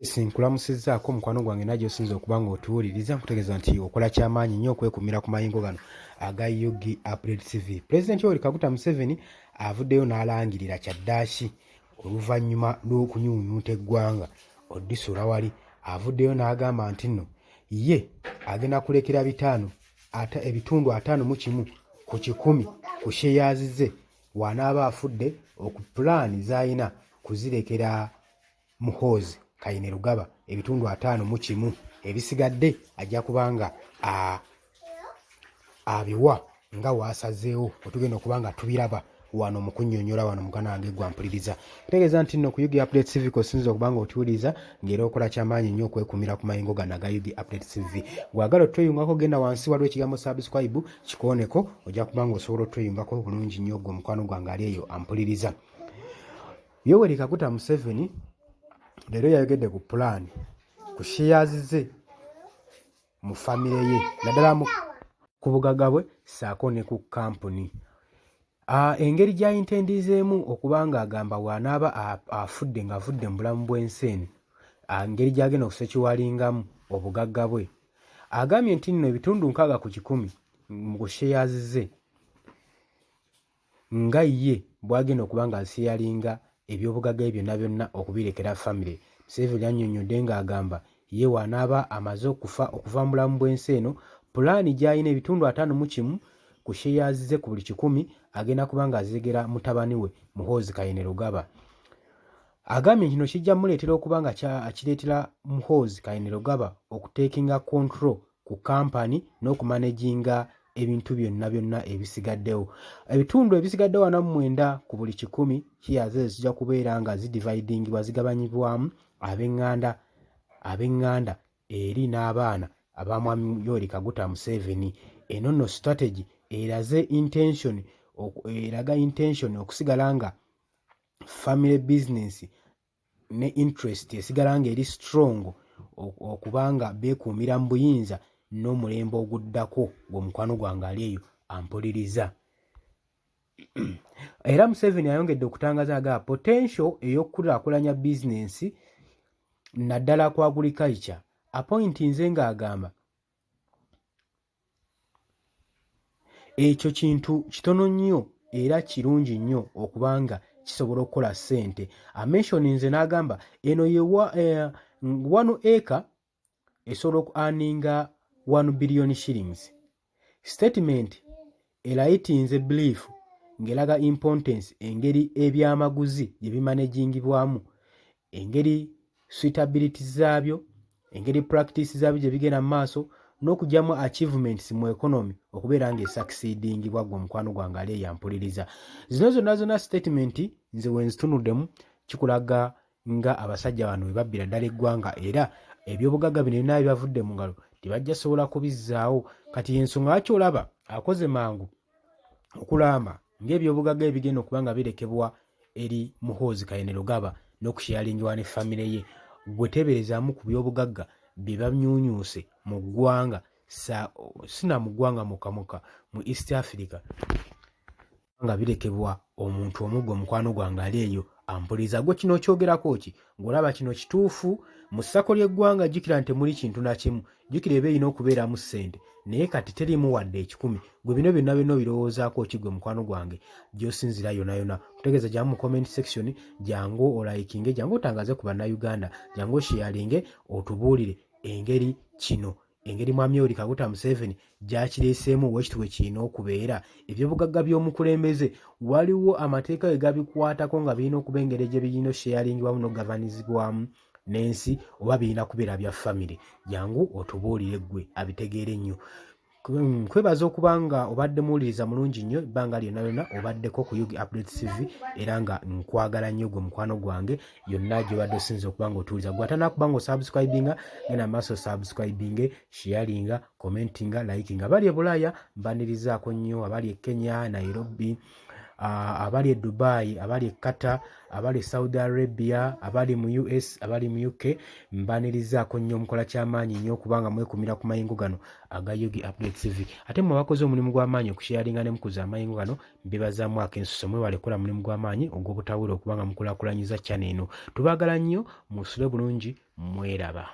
Sinkulamusizzaako mukwano gwange najja osinza okuba ng'otuwuliriza nkutegeeza nti okola kyamaanyi nnyo okwekumira ku mayingo gano aga UG Update TV. Pulezidenti Yoweri Kaguta Museveni avuddeyo n'alangirira kyaddaaki oluvannyuma lw'okunyuunyuuta eggwanga oddisula wali. Avuddeyo n'agamba nti nno ye agenda kulekera ebitundu 51 ku 100 ku sheyazi ze wanaaba afudde okupulaani z'alina kuzirekera Muhoozi Kainerugaba ebitundu 51 ebisigadde ajja kubanga abiwa nga waasazeewo otugenda okubanga tubiraba wano mu kunnyonnyola wano mukanange gwa mpuliriza. Tegeeza nti nno ku UG Update TV kosinza okubanga otuwuliriza ng'era okola kyamaanyi nnyo okwekumira ku mayingo gano aga UG Update TV. Bw'agala otweyungako genda wansi waliwo ekigambo subscribe kikooneko ojja kubanga osobola otweyungako bulungi nnyo gwe mukwano gwange ali eyo ampuliriza. Yoweri Kaguta Museveni leero yayogedde ku pulaani ku sheyazi ze mu famire ye naddala ku bugagga bwe ssaako ne ku kampuni. Engeri gy'ayintendizeemu okuba ng'agamba bw'anaaba afudde ng'avudde mu bulamu bw'ensi eno, engeri gy'agenda okusekiwalingamu obugagga bwe, agambye nti nno ebitundu 60 ku 100 mu sheyazi ze nga ye bw'agenda okuba ng'aseyalinga ebyobugagga bye byonna byonna okubirekera famire. Museveni annyonnyodde ng'agamba ye wanaaba amaze okuva mu bulamu bw'ensi eno, pulaani gy'alina ebitundu 51 ku sheyazi ze ku buli 100 agenda kuba ng'aziregera mutabani we Muhoozi Kainerugaba. Agambye kino kijja muleetera okuba nga kireetera Muhoozi Kainerugaba okuteekinga control ku kampani n'okumanaginga ebintu byonna byonna ebisigaddewo. Ebitundu ebisigaddewo 49 ku buli 100 sheyazi zijja kubeera nga zidividingibwa zigabanyibwamu ab'eŋŋanda eri n'abaana aba mwami Yoweri Kaguta Museveni. Eno nno strategy eraga intention okusigala nga family business ne interest esigala nga eri strong okubanga beekuumira mu buyinza n'omulembe oguddako gwe mukwano gwange ali eyo ampuliriza. Era Museveni ayongedde okutangaza aga potential ey'okukulaakulanya bizinensi naddala ku agriculture appointinze ng'agamba ekyo kintu kitono nnyo era kirungi nnyo okubanga kisobola okukola ssente. Amentioninze n'agamba eno ye 1 acre esobola okuaninga 1 billion shillings. Statement erayitinze belief ng'eraga importance engeri ebyamaguzi gye bimanagingibwamu, engeri suitability zaabyo, engeri practice zaabyo gye bigenda mu maaso n'okugyamu achievements mu economy okubeera ng'esucceedingibwa gwe mukwano gwange ali eyampuliriza. Zino zonna statement nze wenzitunuddemu kikulaga nga abasajja bano bwe babbira ddala eggwanga era ebyobugagga bino ebinaaba bibavudde mu ngalo tebajja sobola kubizzaawo. Kati ensonga lwaki olaba akoze mangu okulamba ng'ebyobugagga ebigenda okuba nga birekebwa eri Muhoozi Kainerugaba n'okusheyalingibwa ne famire ye. Gwe teeberezaamu ku byobugagga bye banyuunyuuse mu ggwanga sina mu ggwanga mukamuka mu East Africa nga birekebwa omuntu omu gwe mukwano gwange ali eyo ampuliriza. Gwe kino okyogerako ki? Ng'olaba kino kituufu mu ssako ly'eggwanga jjukira nti muli kintu na kimu, jjukira eba erina okubeeramu ssente naye kati teriimu wadde 10. Gwe bino byonna byonna obirowoozaako ki gwe mukwano gwange gy'osinzira yonna yonna? Kutegeeza jangu mu comment section, jangu olaikinge, jangu otangaze ku bannayuganda, jangu osheyalinge otubuulire engeri kino, engeri mwami Yoweri Kaguta Museveni gy'akireeseemu bwekiti bwe kirina okubeera. Ebyobugagga by'omukulembeze waliwo amateeka ge gabikwatako nga birina okuba engeri gye birina osheyalingibwamu n'ogavanizibwamu n'ensi oba birina kubeera bya famire. Jangu otubuulire ggwe abitegeere nnyo. Kwebaza okuba nga obadde muwuliriza mulungi nnyo ebbanga lyonna lyonna obaddeko ku UG Update TV era nga nkwagala nnyo gwe mukwano gwange yonna gy'obadde osinza okuba nga otuwuliriza. Gwe atanakuba nga osubscribinga genda maaso subscribinge, sharinga, commentinga, likinga. Abali e Bulaaya mbanirizaako nnyo, abali e Kenya, Nairobi, abali e Dubai, abali e Qatar, abali e Saudi Arabia, abali mu US, abali mu UK, mbanirizaako nnyo mukola ky'amaanyi nnyo okubanga mwekumira ku mayingo gano aga Yogi Updates TV. Ate mmwe abakoze omulimu gw'amaanyi okusharinga ne mukuza amayingo gano, mbibazaamu akensuso. Mwebale kukola mulimu gw'amaanyi ogw'obutawula okubanga mukulaakulanyiza channel eno. Tubaagala nnyo, musule bulungi, mweraba.